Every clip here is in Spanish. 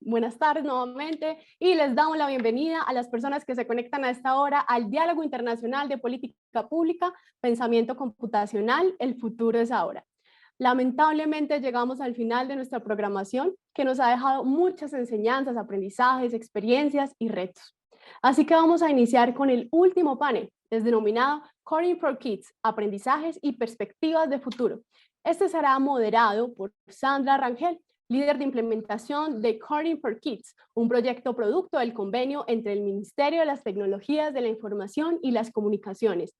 Buenas tardes nuevamente y les damos la bienvenida a las personas que se conectan a esta hora al Diálogo Internacional de Política Pública, Pensamiento Computacional, el futuro es ahora. Lamentablemente llegamos al final de nuestra programación que nos ha dejado muchas enseñanzas, aprendizajes, experiencias y retos. Así que vamos a iniciar con el último panel, es denominado Coding for Kids, Aprendizajes y Perspectivas de Futuro. Este será moderado por Sandra Rangel, líder de implementación de Coding for Kids, un proyecto producto del convenio entre el Ministerio de las Tecnologías de la Información y las Comunicaciones,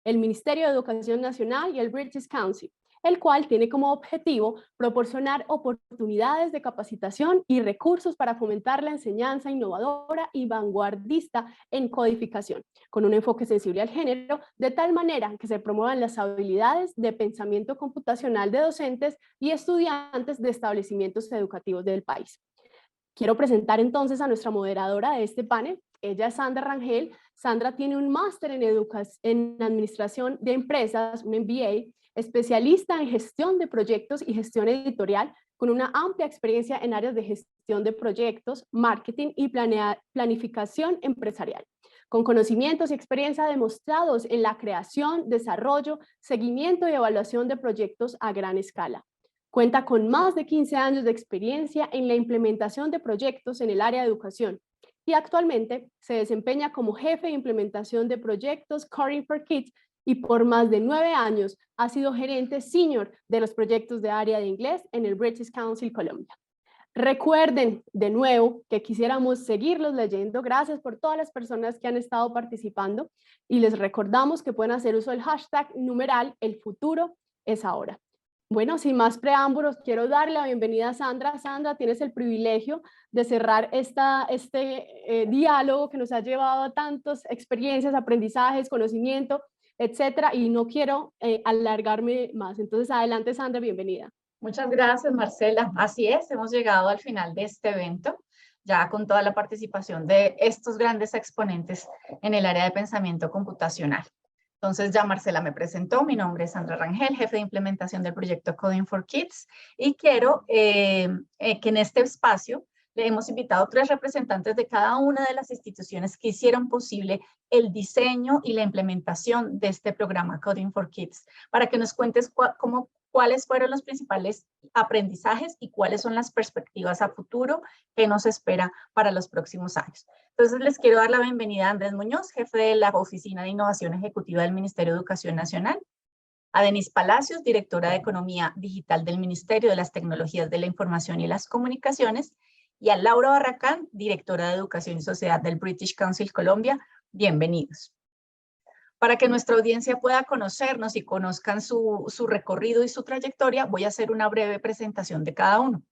el Ministerio de Educación Nacional y el British Council, el cual tiene como objetivo proporcionar oportunidades de capacitación y recursos para fomentar la enseñanza innovadora y vanguardista en codificación, con un enfoque sensible al género, de tal manera que se promuevan las habilidades de pensamiento computacional de docentes y estudiantes de establecimientos educativos del país. Quiero presentar entonces a nuestra moderadora de este panel. Ella es Sandra Rangel. Sandra tiene un máster en Administración de Empresas, un MBA, especialista en gestión de proyectos y gestión editorial, con una amplia experiencia en áreas de gestión de proyectos, marketing y planificación empresarial, con conocimientos y experiencia demostrados en la creación, desarrollo, seguimiento y evaluación de proyectos a gran escala. Cuenta con más de 15 años de experiencia en la implementación de proyectos en el área de educación y actualmente se desempeña como jefe de implementación de proyectos Coding for Kids y por más de 9 años ha sido gerente senior de los proyectos de área de inglés en el British Council Colombia. Recuerden de nuevo que quisiéramos seguirlos leyendo. Gracias por todas las personas que han estado participando y les recordamos que pueden hacer uso del hashtag numeral el futuro es ahora. Bueno, sin más preámbulos, quiero darle la bienvenida a Sandra. Sandra, tienes el privilegio de cerrar este diálogo que nos ha llevado a tantas experiencias, aprendizajes, conocimiento, etcétera, y no quiero alargarme más. Entonces, adelante, Sandra, bienvenida. Muchas gracias, Marcela. Así es, hemos llegado al final de este evento, ya con toda la participación de estos grandes exponentes en el área de pensamiento computacional. Entonces ya Marcela me presentó, mi nombre es Sandra Rangel, jefe de implementación del proyecto Coding for Kids, y quiero que en este espacio le hemos invitado a 3 representantes de cada una de las instituciones que hicieron posible el diseño y la implementación de este programa Coding for Kids, para que nos cuentes cuáles fueron los principales aprendizajes y cuáles son las perspectivas a futuro que nos espera para los próximos años. Entonces les quiero dar la bienvenida a Andrés Muñoz, jefe de la Oficina de Innovación Ejecutiva del Ministerio de Educación Nacional, a Denise Palacios, directora de Economía Digital del Ministerio de las Tecnologías de la Información y las Comunicaciones, y a Laura Barracán, directora de Educación y Sociedad del British Council Colombia. Bienvenidos. Para que nuestra audiencia pueda conocernos y conozcan su recorrido y su trayectoria, voy a hacer una breve presentación de cada uno.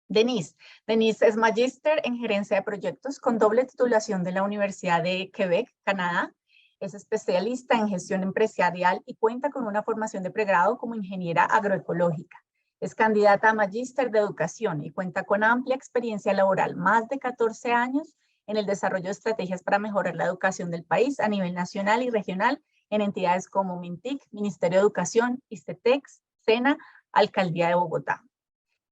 Denise es magíster en gerencia de proyectos con doble titulación de la Universidad de Quebec, Canadá. Es especialista en gestión empresarial y cuenta con una formación de pregrado como ingeniera agroecológica. Es candidata a magíster de educación y cuenta con amplia experiencia laboral, más de 14 años, en el desarrollo de estrategias para mejorar la educación del país a nivel nacional y regional en entidades como MINTIC, Ministerio de Educación, ISTETEX, SENA, Alcaldía de Bogotá.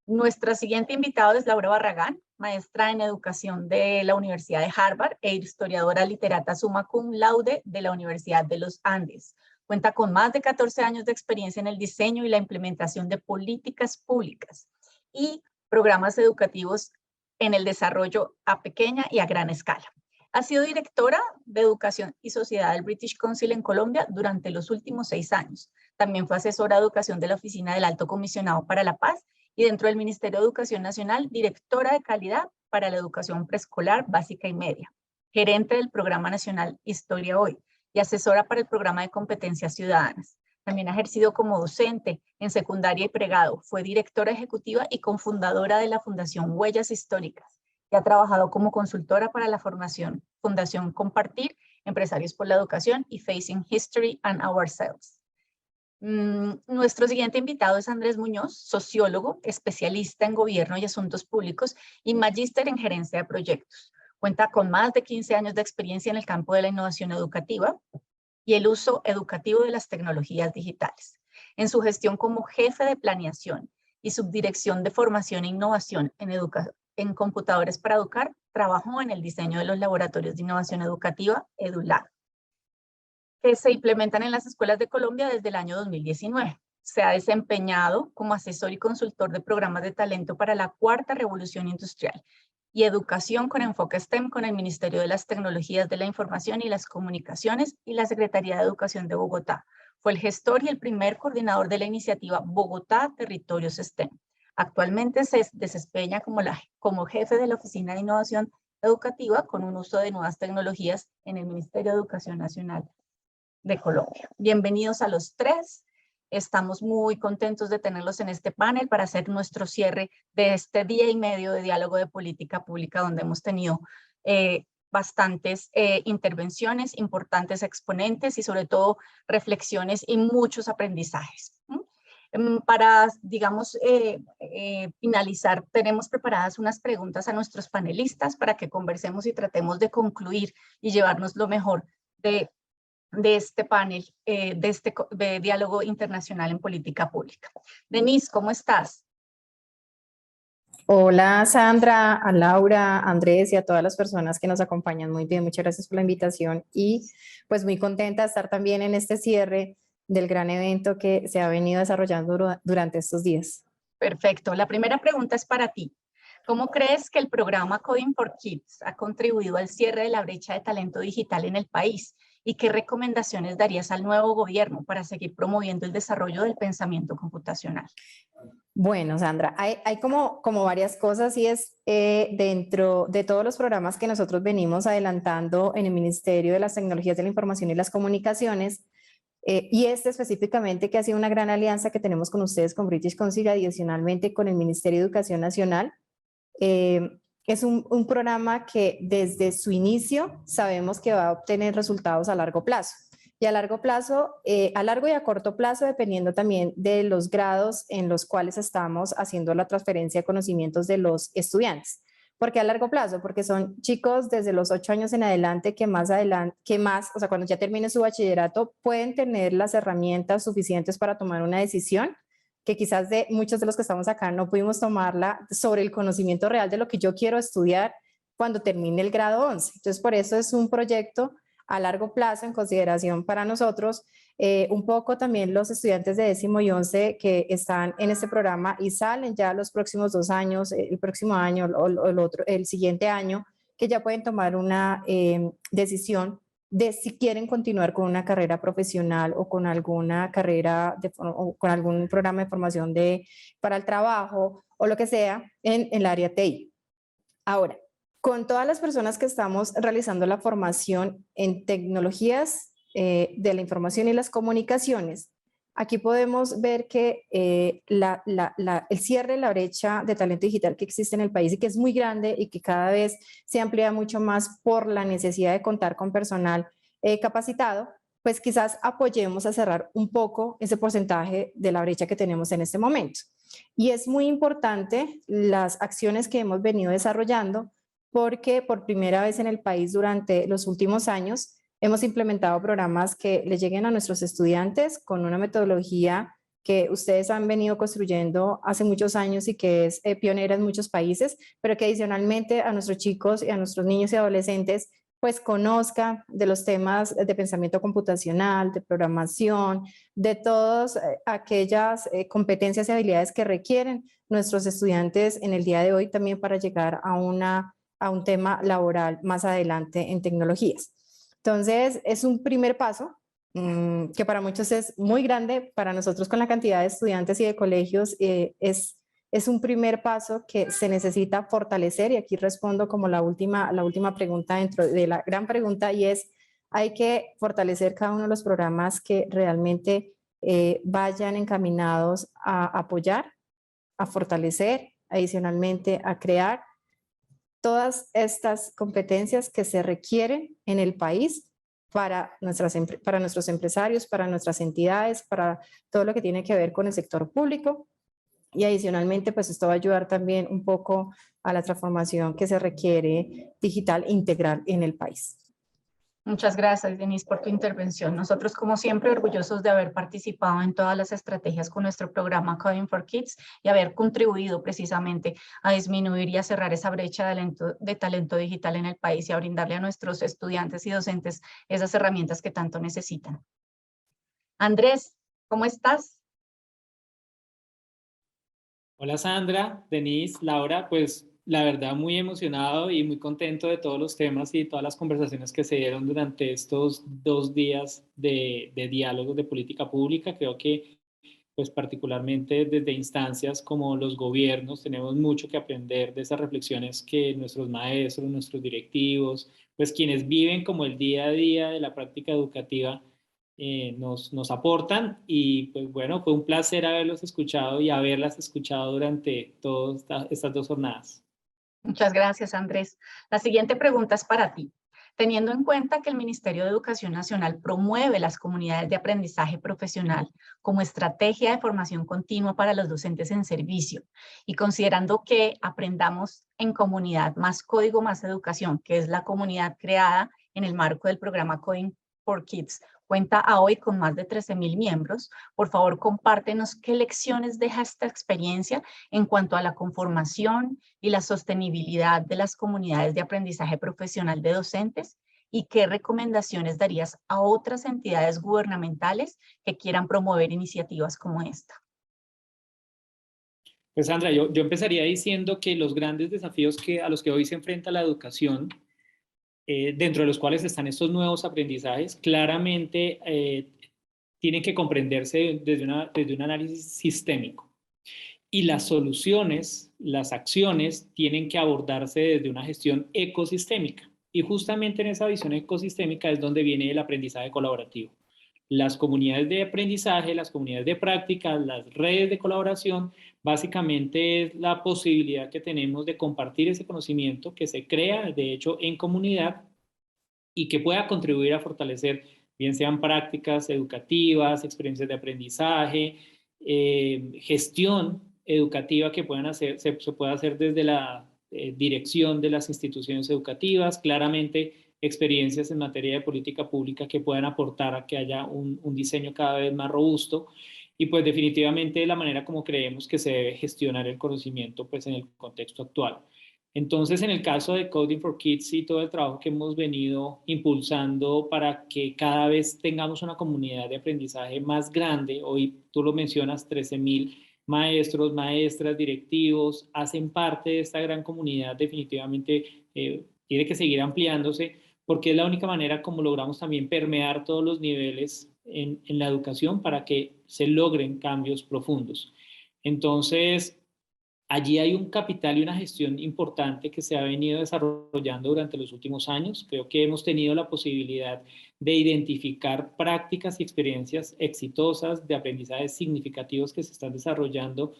Nuestra siguiente invitada es Laura Barragán, maestra en educación de la Universidad de Harvard e historiadora literata summa cum laude de la Universidad de los Andes. Cuenta con más de 14 años de experiencia en el diseño y la implementación de políticas públicas y programas educativos en el desarrollo a pequeña y a gran escala. Ha sido directora de Educación y Sociedad del British Council en Colombia durante los últimos 6 años. También fue asesora de educación de la Oficina del Alto Comisionado para la Paz y dentro del Ministerio de Educación Nacional, directora de calidad para la educación preescolar, básica y media, gerente del Programa Nacional Historia Hoy y asesora para el Programa de Competencias Ciudadanas. También ha ejercido como docente en secundaria y pregrado. Fue directora ejecutiva y cofundadora de la Fundación Huellas Históricas y ha trabajado como consultora para la Fundación Compartir, Empresarios por la Educación y Facing History and Ourselves. Nuestro siguiente invitado es Andrés Muñoz, sociólogo, especialista en gobierno y asuntos públicos y magíster en gerencia de proyectos. Cuenta con más de 15 años de experiencia en el campo de la innovación educativa y el uso educativo de las tecnologías digitales. En su gestión como jefe de planeación y subdirección de formación e innovación en en Computadores para Educar, trabajó en el diseño de los laboratorios de innovación educativa EduLab, que se implementan en las escuelas de Colombia desde el año 2019. Se ha desempeñado como asesor y consultor de programas de talento para la cuarta revolución industrial y educación con enfoque STEM con el Ministerio de las Tecnologías de la Información y las Comunicaciones y la Secretaría de Educación de Bogotá. Fue el gestor y el primer coordinador de la iniciativa Bogotá Territorios STEM. Actualmente se desempeña como jefe de la Oficina de Innovación Educativa con un uso de nuevas tecnologías en el Ministerio de Educación Nacional de Colombia. Bienvenidos a los tres. Estamos muy contentos de tenerlos en este panel para hacer nuestro cierre de este día y medio de diálogo de política pública, donde hemos tenido bastantes intervenciones, importantes exponentes y sobre todo reflexiones y muchos aprendizajes. Para, digamos, finalizar, tenemos preparadas unas preguntas a nuestros panelistas para que conversemos y tratemos de concluir y llevarnos lo mejor de este panel, de diálogo internacional en política pública. Denise, ¿cómo estás? Hola Sandra, a Laura, a Andrés y a todas las personas que nos acompañan. Muy bien, muchas gracias por la invitación y pues muy contenta de estar también en este cierre del gran evento que se ha venido desarrollando durante estos días. Perfecto, la primera pregunta es para ti. ¿Cómo crees que el programa Coding for Kids ha contribuido al cierre de la brecha de talento digital en el país? ¿Y qué recomendaciones darías al nuevo gobierno para seguir promoviendo el desarrollo del pensamiento computacional? Bueno, Sandra, hay como varias cosas y es dentro de todos los programas que nosotros venimos adelantando en el Ministerio de las Tecnologías de la Información y las Comunicaciones, y específicamente que ha sido una gran alianza que tenemos con ustedes, con British Council y adicionalmente con el Ministerio de Educación Nacional. Es un programa que desde su inicio sabemos que va a obtener resultados a largo plazo. Y a largo plazo, a largo y a corto plazo, dependiendo también de los grados en los cuales estamos haciendo la transferencia de conocimientos de los estudiantes. ¿Por qué a largo plazo? Porque son chicos desde los 8 años en adelante que más, o sea, cuando ya termine su bachillerato, pueden tener las herramientas suficientes para tomar una decisión que quizás de muchos de los que estamos acá no pudimos tomarla sobre el conocimiento real de lo que yo quiero estudiar cuando termine el grado 11. Entonces, por eso es un proyecto a largo plazo en consideración para nosotros. Un poco también los estudiantes de 10º y 11 que están en este programa y salen ya los próximos 2 años, el próximo año o el siguiente año, que ya pueden tomar una decisión de si quieren continuar con una carrera profesional o con alguna carrera o con algún programa de formación para el trabajo o lo que sea en el área TI. Ahora, con todas las personas que estamos realizando la formación en tecnologías de la información y las comunicaciones, aquí podemos ver que el cierre de la brecha de talento digital que existe en el país y que es muy grande y que cada vez se amplía mucho más por la necesidad de contar con personal capacitado, pues quizás apoyemos a cerrar un poco ese porcentaje de la brecha que tenemos en este momento. Y es muy importante las acciones que hemos venido desarrollando porque por primera vez en el país durante los últimos años hemos implementado programas que le lleguen a nuestros estudiantes con una metodología que ustedes han venido construyendo hace muchos años y que es pionera en muchos países, pero que adicionalmente a nuestros chicos y a nuestros niños y adolescentes pues conozcan de los temas de pensamiento computacional, de programación, de todas aquellas competencias y habilidades que requieren nuestros estudiantes en el día de hoy también para llegar a un tema laboral más adelante en tecnologías. Entonces, es un primer paso que para muchos es muy grande, para nosotros con la cantidad de estudiantes y de colegios es un primer paso que se necesita fortalecer y aquí respondo como la última pregunta dentro de la gran pregunta y es, hay que fortalecer cada uno de los programas que realmente vayan encaminados a apoyar, a fortalecer, adicionalmente a crear todas estas competencias que se requieren en el país para nuestros empresarios, para nuestras entidades, para todo lo que tiene que ver con el sector público. Y adicionalmente, pues esto va a ayudar también un poco a la transformación que se requiere digital integral en el país. Muchas gracias, Denise, por tu intervención. Nosotros, como siempre, orgullosos de haber participado en todas las estrategias con nuestro programa Coding for Kids y haber contribuido precisamente a disminuir y a cerrar esa brecha de talento digital en el país y a brindarle a nuestros estudiantes y docentes esas herramientas que tanto necesitan. Andrés, ¿cómo estás? Hola Sandra, Denise, Laura, pues la verdad muy emocionado y muy contento de todos los temas y todas las conversaciones que se dieron durante estos 2 días de diálogos de política pública. Creo que pues particularmente desde instancias como los gobiernos tenemos mucho que aprender de esas reflexiones que nuestros maestros, nuestros directivos, pues quienes viven como el día a día de la práctica educativa nos aportan. Y pues bueno, fue un placer haberlos escuchado y haberlas escuchado durante todas estas 2 jornadas. Muchas gracias, Andrés. La siguiente pregunta es para ti. Teniendo en cuenta que el Ministerio de Educación Nacional promueve las comunidades de aprendizaje profesional como estrategia de formación continua para los docentes en servicio y considerando que Aprendamos en Comunidad más Código más Educación, que es la comunidad creada en el marco del programa Coding for Kids, cuenta a hoy con más de 13.000 miembros, por favor compártenos qué lecciones deja esta experiencia en cuanto a la conformación y la sostenibilidad de las comunidades de aprendizaje profesional de docentes y qué recomendaciones darías a otras entidades gubernamentales que quieran promover iniciativas como esta. Pues Sandra, yo empezaría diciendo que los grandes desafíos a los que hoy se enfrenta la educación, dentro de los cuales están estos nuevos aprendizajes, claramente tienen que comprenderse desde un análisis sistémico. Y las soluciones, las acciones, tienen que abordarse desde una gestión ecosistémica. Y justamente en esa visión ecosistémica es donde viene el aprendizaje colaborativo. Las comunidades de aprendizaje, las comunidades de práctica, las redes de colaboración, básicamente es la posibilidad que tenemos de compartir ese conocimiento que se crea, de hecho, en comunidad y que pueda contribuir a fortalecer, bien sean prácticas educativas, experiencias de aprendizaje, gestión educativa que se pueda hacer desde la dirección de las instituciones educativas, claramente experiencias en materia de política pública que puedan aportar a que haya un diseño cada vez más robusto y pues definitivamente la manera como creemos que se debe gestionar el conocimiento pues en el contexto actual. Entonces, en el caso de Coding for Kids y todo el trabajo que hemos venido impulsando para que cada vez tengamos una comunidad de aprendizaje más grande, hoy tú lo mencionas, 13.000 maestros, maestras, directivos, hacen parte de esta gran comunidad, definitivamente tiene que seguir ampliándose porque es la única manera como logramos también permear todos los niveles en la educación para que se logren cambios profundos. Entonces, allí hay un capital y una gestión importante que se ha venido desarrollando durante los últimos años. Creo que hemos tenido la posibilidad de identificar prácticas y experiencias exitosas de aprendizajes significativos que se están desarrollando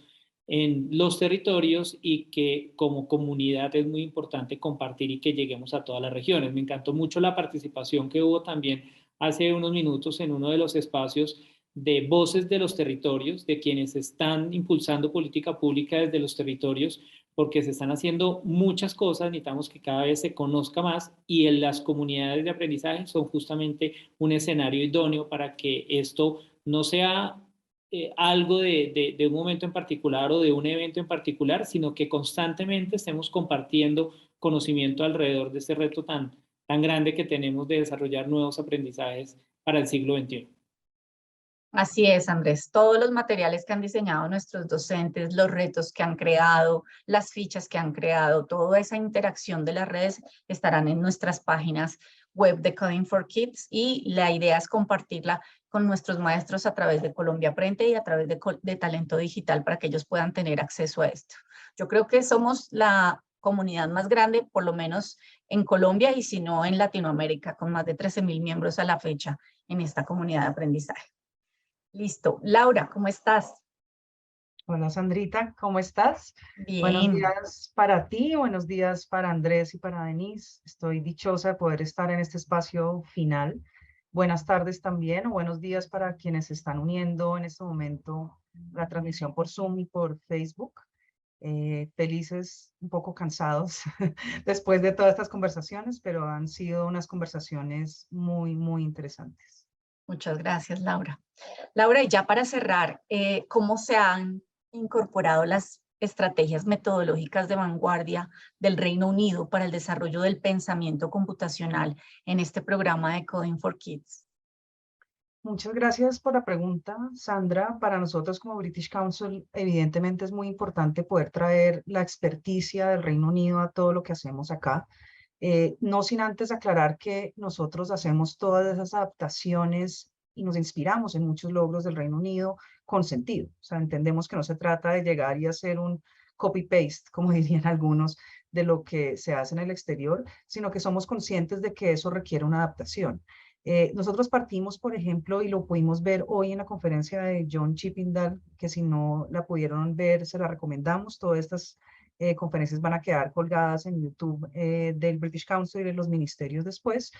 en los territorios y que como comunidad es muy importante compartir y que lleguemos a todas las regiones. Me encantó mucho la participación que hubo también hace unos minutos en uno de los espacios de voces de los territorios, de quienes están impulsando política pública desde los territorios, porque se están haciendo muchas cosas, necesitamos que cada vez se conozca más y en las comunidades de aprendizaje son justamente un escenario idóneo para que esto no sea algo de un momento en particular o de un evento en particular, sino que constantemente estemos compartiendo conocimiento alrededor de este reto tan grande que tenemos de desarrollar nuevos aprendizajes para el siglo XXI. Así es, Andrés. Todos los materiales que han diseñado nuestros docentes, los retos que han creado, las fichas que han creado, toda esa interacción de las redes estarán en nuestras páginas web de Coding for Kids y la idea es compartirla con nuestros maestros a través de Colombia Aprende y a través de Talento Digital para que ellos puedan tener acceso a esto. Yo creo que somos la comunidad más grande, por lo menos en Colombia y si no en Latinoamérica, con más de 13.000 miembros a la fecha en esta comunidad de aprendizaje. Listo. Laura, ¿cómo estás? Hola Sandrita, ¿cómo estás? Bien. Buenos días para ti, buenos días para Andrés y para Denise. Estoy dichosa de poder estar en este espacio final. Buenas tardes también, o buenos días para quienes se están uniendo en este momento a la transmisión por Zoom y por Facebook. Felices, un poco cansados después de todas estas conversaciones, pero han sido unas conversaciones muy, muy interesantes. Muchas gracias, Laura. Laura, y ya para cerrar, ¿cómo se han incorporado las estrategias metodológicas de vanguardia del Reino Unido para el desarrollo del pensamiento computacional en este programa de Coding for Kids? Muchas gracias por la pregunta, Sandra. Para nosotros como British Council, evidentemente es muy importante poder traer la experticia del Reino Unido a todo lo que hacemos acá. No sin antes aclarar que nosotros hacemos todas esas adaptaciones y nos inspiramos en muchos logros del Reino Unido con sentido. O sea, entendemos que no se trata de llegar y hacer un copy-paste, como dirían algunos, de lo que se hace en el exterior, sino que somos conscientes de que eso requiere una adaptación. Nosotros partimos, por ejemplo, y lo pudimos ver hoy en la conferencia de John Chippindale, que si no la pudieron ver, se la recomendamos. Todas estas conferencias van a quedar colgadas en YouTube del British Council y de los ministerios después,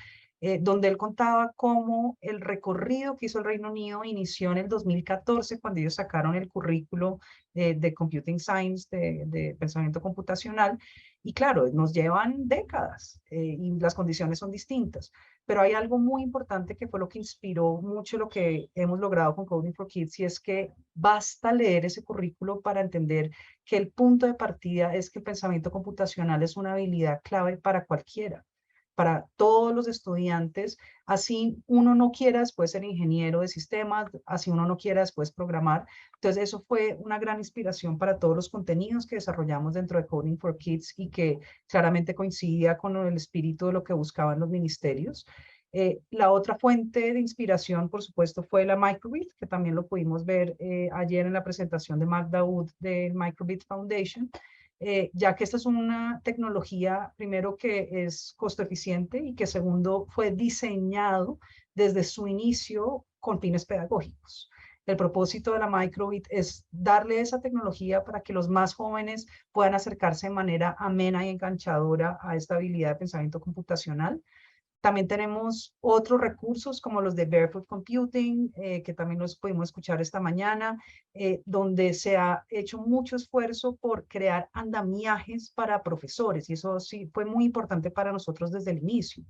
donde él contaba cómo el recorrido que hizo el Reino Unido inició en el 2014, cuando ellos sacaron el currículo de Computing Science, de pensamiento computacional, y claro, nos llevan décadas y las condiciones son distintas. Pero hay algo muy importante que fue lo que inspiró mucho lo que hemos logrado con Coding for Kids, y es que basta leer ese currículo para entender que el punto de partida es que el pensamiento computacional es una habilidad clave para cualquiera, para todos los estudiantes, así uno no quiera después ser ingeniero de sistemas, así uno no quiera después programar. Entonces eso fue una gran inspiración para todos los contenidos que desarrollamos dentro de Coding for Kids y que claramente coincidía con el espíritu de lo que buscaban los ministerios. La otra fuente de inspiración, por supuesto, fue la Microbit, que también lo pudimos ver ayer en la presentación de Magda Wood del Microbit Foundation, ya que esta es una tecnología, primero, que es costo eficiente y que segundo, fue diseñado desde su inicio con fines pedagógicos. El propósito de la Microbit es darle esa tecnología para que los más jóvenes puedan acercarse de manera amena y enganchadora a esta habilidad de pensamiento computacional. También tenemos otros recursos como los de Barefoot Computing, que también los pudimos escuchar esta mañana, donde se ha hecho mucho esfuerzo por crear andamiajes para profesores, y eso sí fue muy importante para nosotros desde el inicio.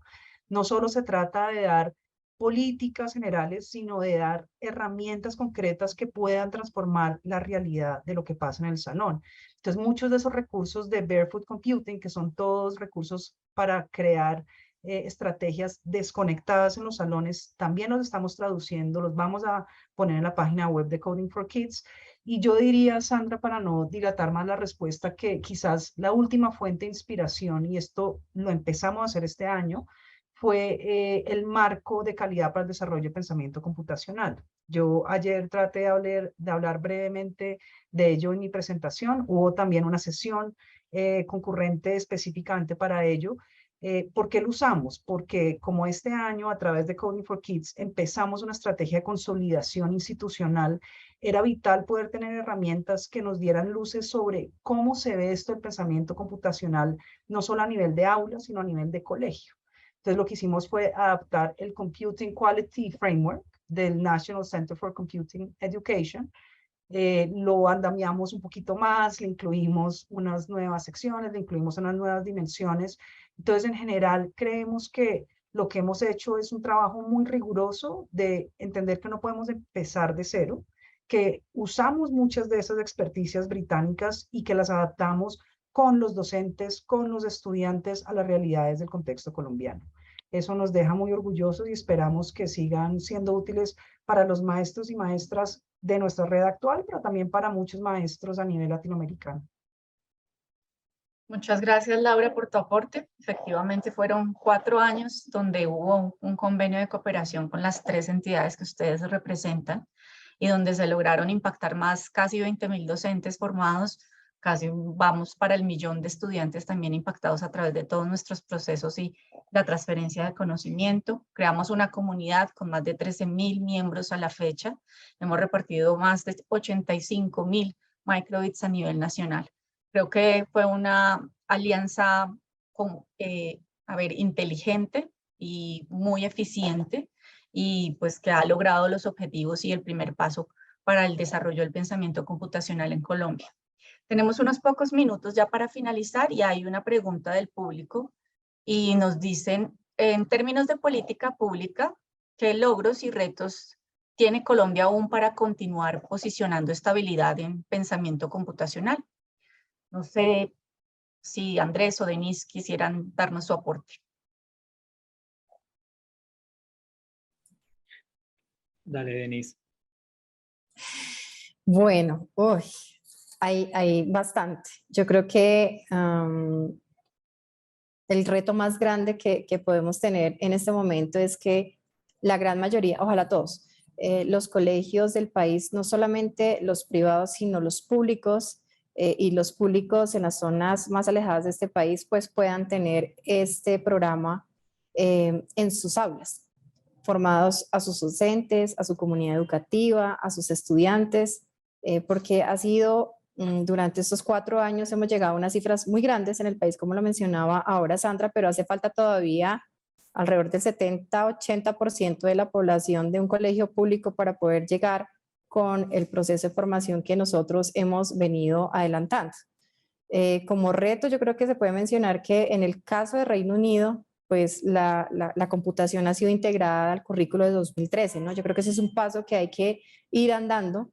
No solo se trata de dar políticas generales, sino de dar herramientas concretas que puedan transformar la realidad de lo que pasa en el salón. Entonces, muchos de esos recursos de Barefoot Computing, que son todos recursos para crear estrategias desconectadas en los salones, también los estamos traduciendo, los vamos a poner en la página web de Coding for Kids. Y yo diría, Sandra, para no dilatar más la respuesta, que quizás la última fuente de inspiración, y esto lo empezamos a hacer este año, fue el marco de calidad para el desarrollo de pensamiento computacional. Yo ayer traté de hablar brevemente de ello en mi presentación. Hubo también una sesión concurrente específicamente para ello. ¿Por qué lo usamos? Porque como este año a través de Coding for Kids empezamos una estrategia de consolidación institucional, era vital poder tener herramientas que nos dieran luces sobre cómo se ve esto el pensamiento computacional, no solo a nivel de aula, sino a nivel de colegio. Entonces lo que hicimos fue adaptar el Computing Quality Framework del National Center for Computing Education. Lo andamiamos un poquito más, le incluimos unas nuevas secciones, le incluimos unas nuevas dimensiones. Entonces, en general, creemos que lo que hemos hecho es un trabajo muy riguroso de entender que no podemos empezar de cero, que usamos muchas de esas experticias británicas y que las adaptamos con los docentes, con los estudiantes a las realidades del contexto colombiano. Eso nos deja muy orgullosos y esperamos que sigan siendo útiles para los maestros y maestras de nuestra red actual, pero también para muchos maestros a nivel latinoamericano. Muchas gracias, Laura, por tu aporte. Efectivamente, fueron 4 años donde hubo un convenio de cooperación con las 3 entidades que ustedes representan y donde se lograron impactar casi 20.000 docentes formados, casi vamos para el 1.000.000 de estudiantes también impactados a través de todos nuestros procesos y la transferencia de conocimiento. Creamos una comunidad con más de 13.000 miembros a la fecha. Hemos repartido más de 85.000 microbits a nivel nacional. Creo que fue una alianza inteligente y muy eficiente, y pues que ha logrado los objetivos y el primer paso para el desarrollo del pensamiento computacional en Colombia. Tenemos unos pocos minutos ya para finalizar y hay una pregunta del público y nos dicen, en términos de política pública, ¿qué logros y retos tiene Colombia aún para continuar posicionando estabilidad en pensamiento computacional? No sé si Andrés o Denise quisieran darnos su aporte. Dale, Denise. Bueno, hay bastante. Yo creo que el reto más grande que podemos tener en este momento es que la gran mayoría, ojalá todos, los colegios del país, no solamente los privados, sino los públicos y los públicos en las zonas más alejadas de este país, pues puedan tener este programa en sus aulas, formados a sus docentes, a su comunidad educativa, a sus estudiantes, porque ha sido durante estos 4 años hemos llegado a unas cifras muy grandes en el país, como lo mencionaba ahora Sandra, pero hace falta todavía alrededor del 70-80% de la población de un colegio público para poder llegar con el proceso de formación que nosotros hemos venido adelantando. Como reto, yo creo que se puede mencionar que en el caso de Reino Unido, pues la computación ha sido integrada al currículo de 2013, ¿no? Yo creo que ese es un paso que hay que ir andando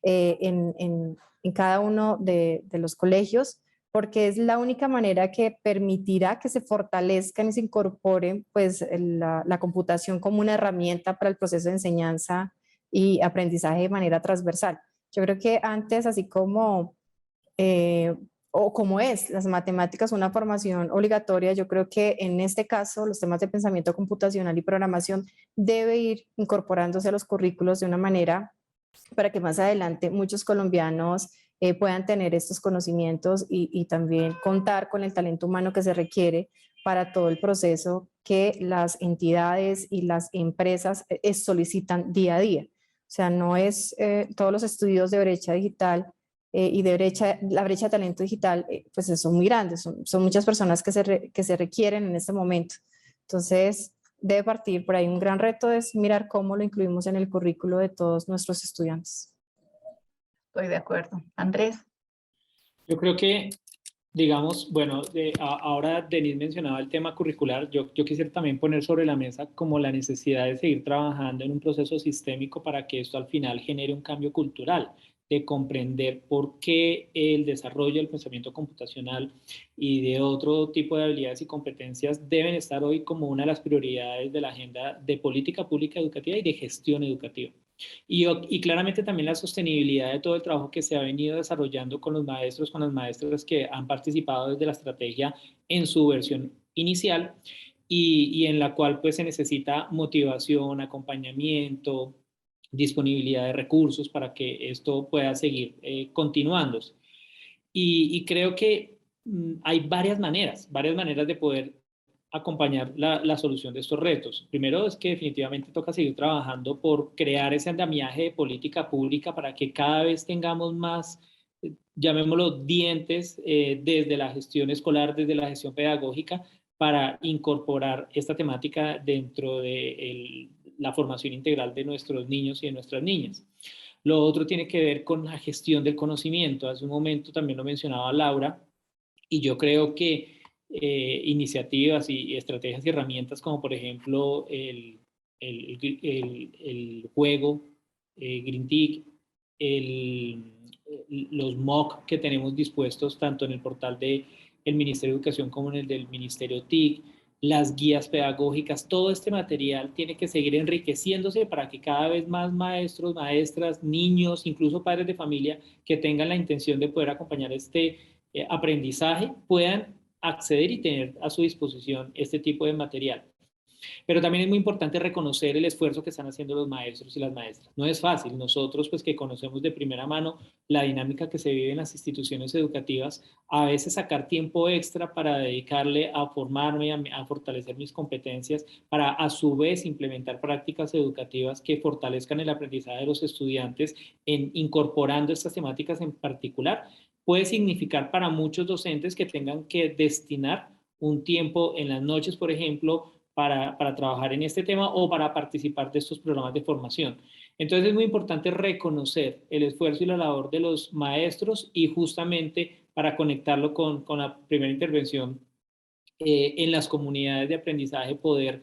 en cada uno de los colegios, porque es la única manera que permitirá que se fortalezcan y se incorporen pues, la computación como una herramienta para el proceso de enseñanza y aprendizaje de manera transversal. Yo creo que antes, así como, o como es las matemáticas una formación obligatoria, yo creo que en este caso los temas de pensamiento computacional y programación debe ir incorporándose a los currículos de una manera para que más adelante muchos colombianos puedan tener estos conocimientos y también contar con el talento humano que se requiere para todo el proceso que las entidades y las empresas solicitan día a día. O sea, no es todos los estudios de brecha digital y de la brecha de talento digital, pues son muy grandes, son muchas personas que se requieren en este momento. Entonces, debe partir por ahí. Un gran reto es mirar cómo lo incluimos en el currículo de todos nuestros estudiantes. Estoy de acuerdo. Andrés. Yo creo que, digamos, bueno, ahora Denise mencionaba el tema curricular, yo quisiera también poner sobre la mesa como la necesidad de seguir trabajando en un proceso sistémico para que esto al final genere un cambio cultural, de comprender por qué el desarrollo del pensamiento computacional y de otro tipo de habilidades y competencias deben estar hoy como una de las prioridades de la agenda de política pública educativa y de gestión educativa. Y claramente también la sostenibilidad de todo el trabajo que se ha venido desarrollando con los maestros, con las maestras que han participado desde la estrategia en su versión inicial y en la cual pues se necesita motivación, acompañamiento, disponibilidad de recursos para que esto pueda seguir continuándose. Y creo que hay varias maneras de poder acompañar la solución de estos retos. Primero es que definitivamente toca seguir trabajando por crear ese andamiaje de política pública para que cada vez tengamos más, llamémoslo, dientes desde la gestión escolar, desde la gestión pedagógica, para incorporar esta temática dentro de la formación integral de nuestros niños y de nuestras niñas. Lo otro tiene que ver con la gestión del conocimiento. Hace un momento también lo mencionaba Laura, y yo creo que iniciativas y estrategias y herramientas como por ejemplo el juego, GreenTIC, los MOOC que tenemos dispuestos tanto en el portal del Ministerio de Educación como en el del Ministerio TIC, las guías pedagógicas, todo este material tiene que seguir enriqueciéndose para que cada vez más maestros, maestras, niños, incluso padres de familia que tengan la intención de poder acompañar este aprendizaje puedan acceder y tener a su disposición este tipo de material. Pero también es muy importante reconocer el esfuerzo que están haciendo los maestros y las maestras. No es fácil. Nosotros, pues que conocemos de primera mano la dinámica que se vive en las instituciones educativas, a veces sacar tiempo extra para dedicarle a formarme, a fortalecer mis competencias, para a su vez implementar prácticas educativas que fortalezcan el aprendizaje de los estudiantes en incorporando estas temáticas en particular, puede significar para muchos docentes que tengan que destinar un tiempo en las noches, por ejemplo, para trabajar en este tema o para participar de estos programas de formación. Entonces es muy importante reconocer el esfuerzo y la labor de los maestros y justamente para conectarlo con la primera intervención en las comunidades de aprendizaje poder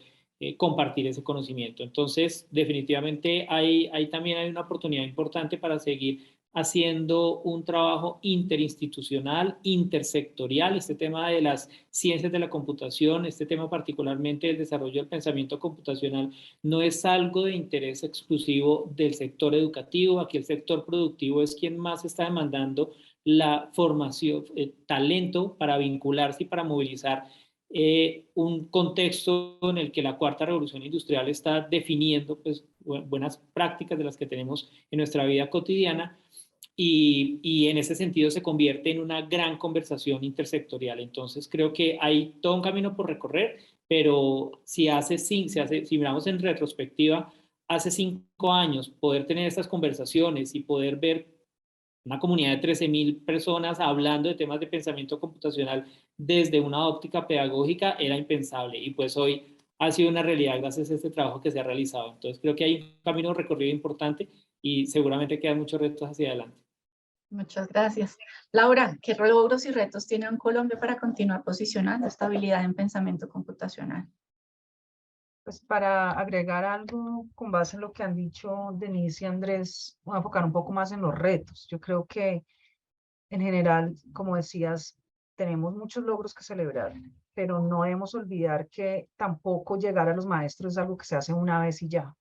compartir ese conocimiento. Entonces, definitivamente también hay una oportunidad importante para seguir haciendo un trabajo interinstitucional, intersectorial, este tema de las ciencias de la computación, este tema particularmente del desarrollo del pensamiento computacional, no es algo de interés exclusivo del sector educativo. Aquí el sector productivo es quien más está demandando la formación, talento para vincularse y para movilizar un contexto en el que la cuarta revolución industrial está definiendo pues, buenas prácticas de las que tenemos en nuestra vida cotidiana y en ese sentido se convierte en una gran conversación intersectorial. Entonces creo que hay todo un camino por recorrer, pero si miramos en retrospectiva, hace 5 años poder tener estas conversaciones y poder ver una comunidad de 13.000 personas hablando de temas de pensamiento computacional desde una óptica pedagógica era impensable y pues hoy ha sido una realidad gracias a este trabajo que se ha realizado. Entonces creo que hay un camino recorrido importante y seguramente quedan muchos retos hacia adelante. Muchas gracias. Laura, ¿qué logros y retos tiene en Colombia para continuar posicionando esta habilidad en pensamiento computacional? Pues para agregar algo con base en lo que han dicho Denise y Andrés, voy a enfocar un poco más en los retos. Yo creo que en general, como decías, tenemos muchos logros que celebrar, pero no debemos olvidar que tampoco llegar a los maestros es algo que se hace una vez y ya.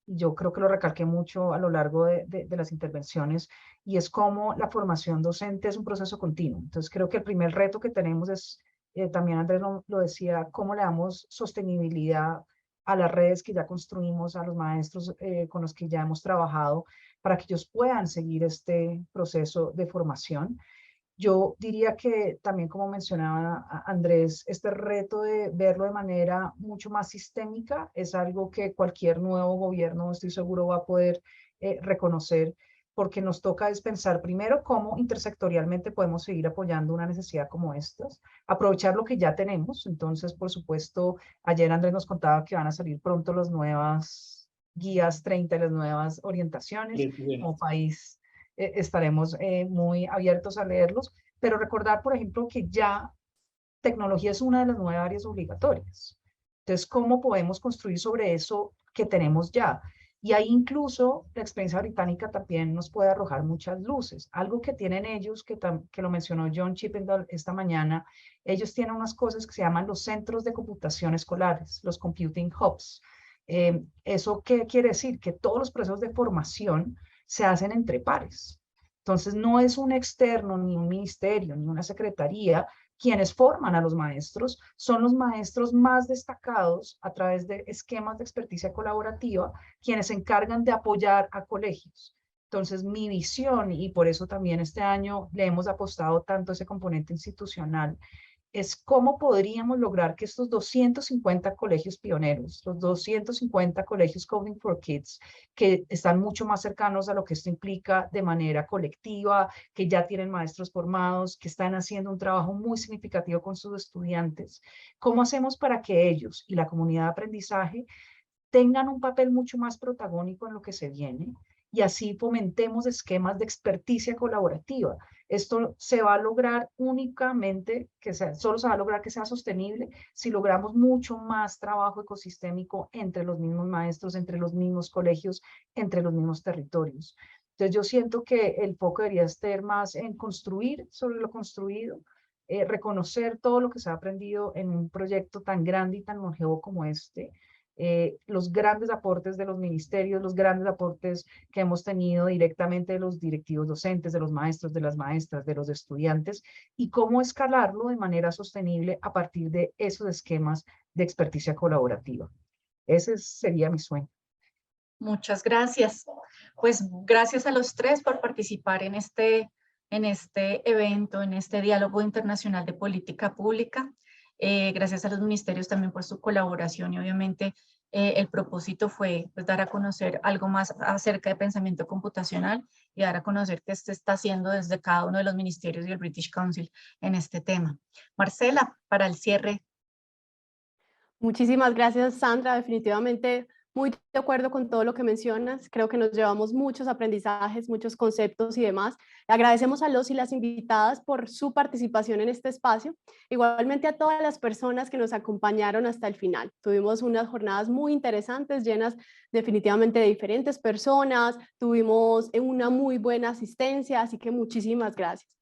Y yo creo que lo recalqué mucho a lo largo de las intervenciones, y es como la formación docente es un proceso continuo. Entonces creo que el primer reto que tenemos es, también Andrés lo decía, cómo le damos sostenibilidad a las redes que ya construimos, a los maestros con los que ya hemos trabajado, para que ellos puedan seguir este proceso de formación. Yo diría que también, como mencionaba Andrés, este reto de verlo de manera mucho más sistémica es algo que cualquier nuevo gobierno, estoy seguro, va a poder reconocer, porque nos toca es pensar primero cómo intersectorialmente podemos seguir apoyando una necesidad como estas, aprovechar lo que ya tenemos. Entonces, por supuesto, ayer Andrés nos contaba que van a salir pronto las nuevas guías 30 y las nuevas orientaciones. Como país estaremos muy abiertos a leerlos, pero recordar, por ejemplo, que ya tecnología es una de las 9 áreas obligatorias. Entonces, ¿cómo podemos construir sobre eso que tenemos ya? Y ahí incluso la experiencia británica también nos puede arrojar muchas luces. Algo que tienen ellos, que lo mencionó John Chippendale esta mañana, ellos tienen unas cosas que se llaman los centros de computación escolares, los computing hubs. ¿Eso qué quiere decir? Que todos los procesos de formación se hacen entre pares. Entonces, no es un externo, ni un ministerio, ni una secretaría quienes forman a los maestros, son los maestros más destacados a través de esquemas de experticia colaborativa, quienes se encargan de apoyar a colegios. Entonces, mi visión, y por eso también este año le hemos apostado tanto a ese componente institucional, es cómo podríamos lograr que estos 250 colegios pioneros, los 250 colegios Coding for Kids, que están mucho más cercanos a lo que esto implica de manera colectiva, que ya tienen maestros formados, que están haciendo un trabajo muy significativo con sus estudiantes, ¿cómo hacemos para que ellos y la comunidad de aprendizaje tengan un papel mucho más protagónico en lo que se viene? Y así fomentemos esquemas de experticia colaborativa. Esto se va a lograr únicamente, solo se va a lograr que sea sostenible si logramos mucho más trabajo ecosistémico entre los mismos maestros, entre los mismos colegios, entre los mismos territorios. Entonces yo siento que el foco debería estar más en construir sobre lo construido, reconocer todo lo que se ha aprendido en un proyecto tan grande y tan longevo como este, los grandes aportes de los ministerios, los grandes aportes que hemos tenido directamente de los directivos docentes, de los maestros, de las maestras, de los estudiantes, y cómo escalarlo de manera sostenible a partir de esos esquemas de experticia colaborativa. Ese sería mi sueño. Muchas gracias. Pues gracias a los tres por participar en este evento, en este diálogo internacional de política pública. Gracias a los ministerios también por su colaboración, y obviamente el propósito fue pues, dar a conocer algo más acerca de pensamiento computacional y dar a conocer qué se está haciendo desde cada uno de los ministerios y el British Council en este tema. Marcela, para el cierre. Muchísimas gracias, Sandra. Definitivamente muy de acuerdo con todo lo que mencionas. Creo que nos llevamos muchos aprendizajes, muchos conceptos y demás. Agradecemos a los y las invitadas por su participación en este espacio. Igualmente a todas las personas que nos acompañaron hasta el final. Tuvimos unas jornadas muy interesantes, llenas definitivamente de diferentes personas. Tuvimos una muy buena asistencia, así que muchísimas gracias.